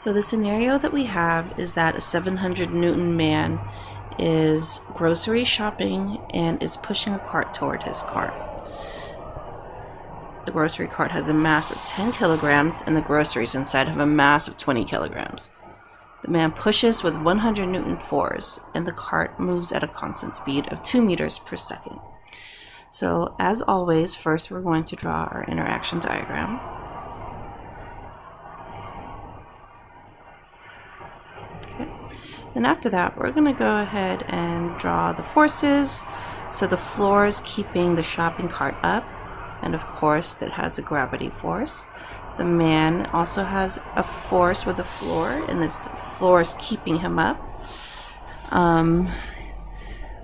So the scenario that we have is that a 700 Newton man is grocery shopping and is pushing a cart toward his car. The grocery cart has a mass of 10 kilograms and the groceries inside have a mass of 20 kilograms. The man pushes with 100 Newton force and the cart moves at a constant speed of 2 meters per second. So as always, first we're going to draw our interaction diagram. Then after that, we're going to go ahead and draw the forces. So the floor is keeping the shopping cart up, and of course that has a gravity force. The man also has a force with the floor, and this floor is keeping him up.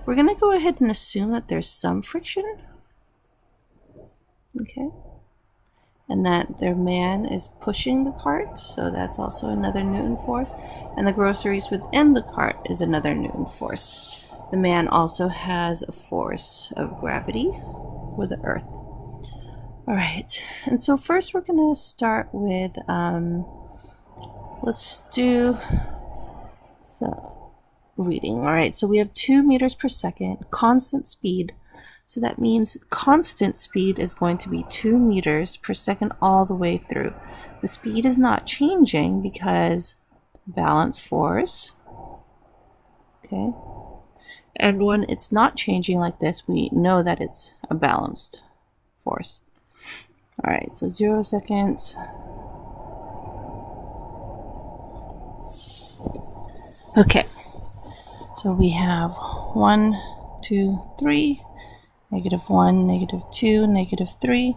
We're going to go ahead and assume that there's some friction. Okay. And that their man is pushing the cart, so that's also another Newton force, and the groceries within the cart is another Newton force. The man also has a force of gravity with the earth. Alright, and so first we're going to start with, let's do reading. Alright, so we have 2 meters per second, constant speed. So that means constant speed is going to be 2 meters per second all the way through. The speed is not changing because balance force. Okay. And when it's not changing like this, we know that it's a balanced force. All right, so 0 seconds. Okay. So we have 1, 2, 3. -1, -2, -3,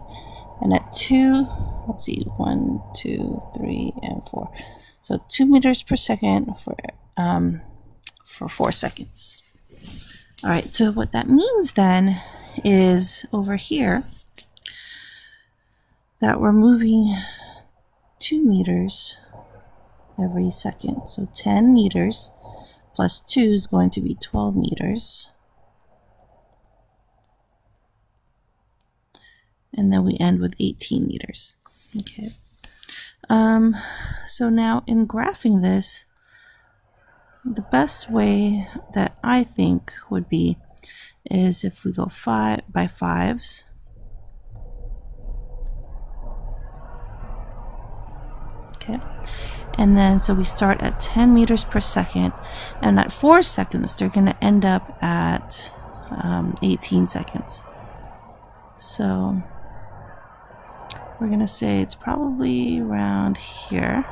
and at 2, let's see, 1, 2, 3, and 4. So 2 meters per second for 4 seconds. All right, so what that means then is over here that we're moving 2 meters every second. So 10 meters plus 2 is going to be 12 meters. And then we end with 18 meters. Okay. So now in graphing this, the best way that I think would be is if we go 5 by 5s. Okay. And then so we start at 10 meters per second, and at 4 seconds they're going to end up at 18 seconds. So we're going to say it's probably around here.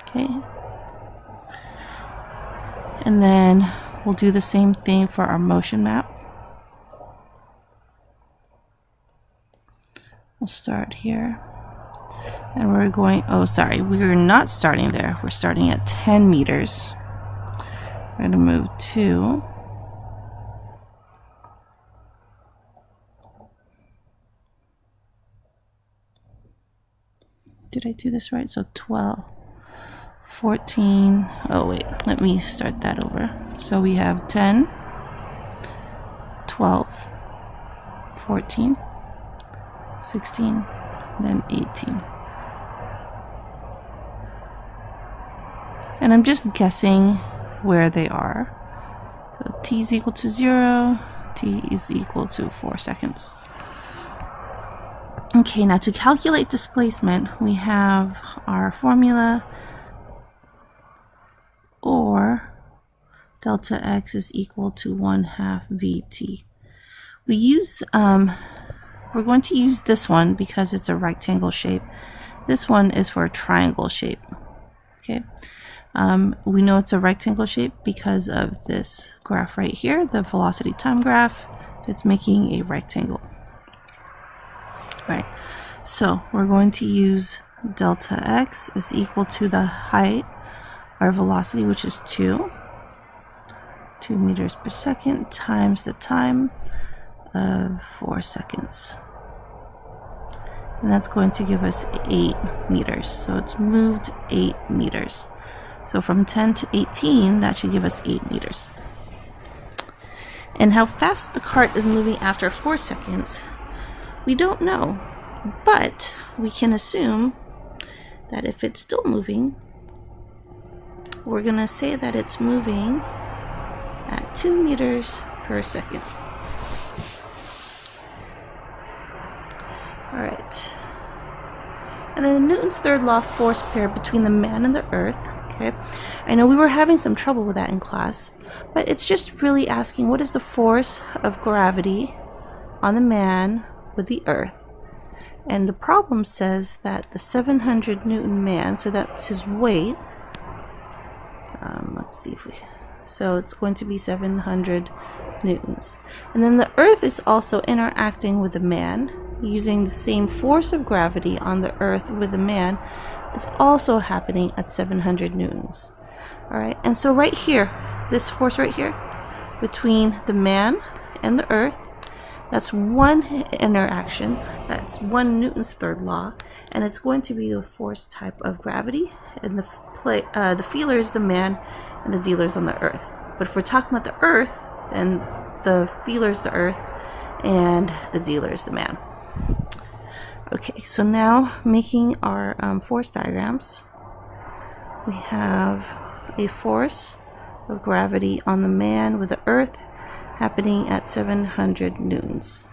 Okay. And then we'll do the same thing for our motion map. We'll start here. And we're going, oh, sorry, we're not starting there. We're starting at 10 meters. We're going to move 2. Did I do this right? So 12, 14, oh wait, let me start that over. So we have 10, 12, 14, 16, then 18. And I'm just guessing where they are. So t is equal to 0, t is equal to 4 seconds. Okay, now to calculate displacement, we have our formula, or delta x is equal to 1/2 vt. We're going to use this one because it's a rectangle shape. This one is for a triangle shape. Okay, we know it's a rectangle shape because of this graph right here, the velocity time graph. It's making a rectangle. Right, so we're going to use delta x is equal to the height, our velocity, which is 2 meters per second, times the time of 4 seconds. And that's going to give us 8 meters. So it's moved 8 meters. So from 10 to 18, that should give us 8 meters. And how fast the cart is moving after 4 seconds, we don't know. But we can assume that if it's still moving, we're going to say that it's moving at 2 meters per second. Alright. And then Newton's third law, force pair between the man and the earth. Okay, I know we were having some trouble with that in class, but it's just really asking what is the force of gravity on the man with the earth. And the problem says that the 700 Newton man, so that's his weight. Let's see if we, so it's going to be 700 newtons. And then the earth is also interacting with the man, using the same force of gravity on the earth with the man is also happening at 700 newtons. Alright, and so right here, this force right here between the man and the earth, that's one interaction, that's one Newton's third law, and it's going to be the force type of gravity, and the feeler is the man and the dealer is on the earth. But if we're talking about the earth, then the feeler is the earth and the dealer is the man. Okay, so now making our force diagrams, we have a force of gravity on the man with the earth happening at 700 newtons.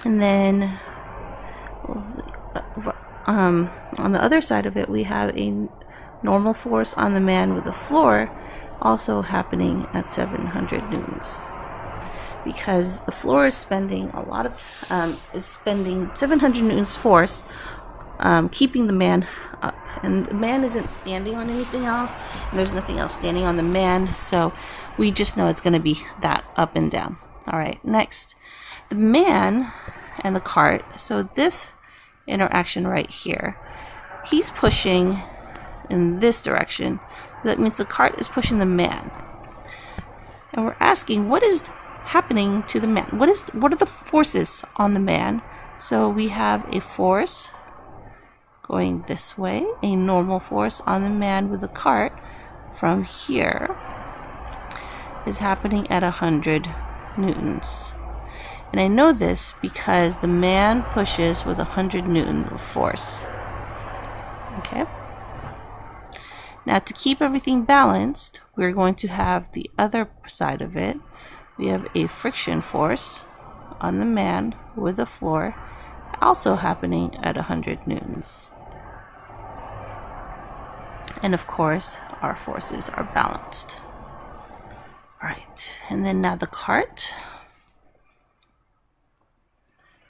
And then on the other side of it, we have a normal force on the man with the floor also happening at 700 newtons. Because the floor is spending a lot of spending 700 newtons force keeping the man up, and the man isn't standing on anything else, and there's nothing else standing on the man, so we just know it's going to be that up and down. All right, next, the man and the cart. So this interaction right here, he's pushing in this direction, so that means the cart is pushing the man, and we're asking what is happening to the man. What are the forces on the man? So we have a force going this way, a normal force on the man with the cart from here is happening at 100 newtons. And I know this because the man pushes with 100 newton of force. Okay. Now to keep everything balanced, we're going to have the other side of it. We have a friction force on the man with the floor also happening at 100 newtons. And of course, our forces are balanced. Right, and then now the cart.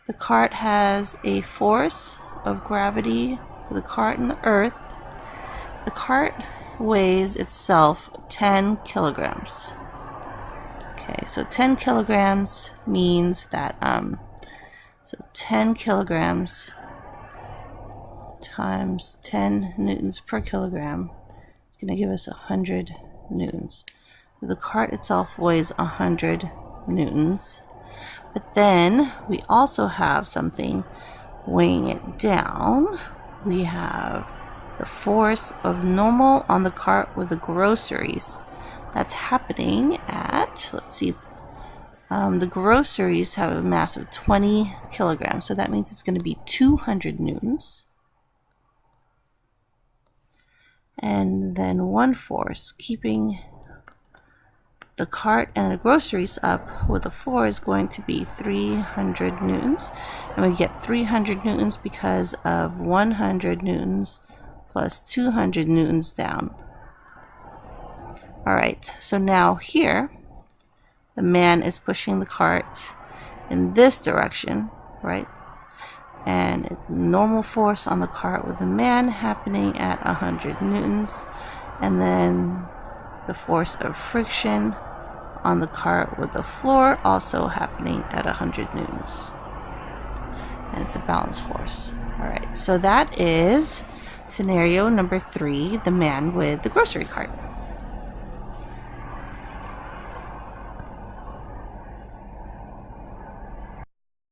The cart has a force of gravity with the cart and the earth. The cart weighs itself 10 kilograms. Okay, so 10 kilograms means that, so 10 kilograms times 10 newtons per kilogram is going to give us 100 newtons. So the cart itself weighs 100 newtons. But then we also have something weighing it down. We have the force of normal on the cart with the groceries. That's happening at, let's see, the groceries have a mass of 20 kilograms, so that means it's going to be 200 newtons. And then one force keeping the cart and the groceries up with the floor is going to be 300 newtons. And we get 300 newtons because of 100 newtons plus 200 newtons down. Alright, so now here, the man is pushing the cart in this direction, right? And normal force on the cart with the man happening at 100 newtons. And then the force of friction on the cart with the floor also happening at 100 newtons. And it's a balance force. Alright, so that is scenario number 3, the man with the grocery cart.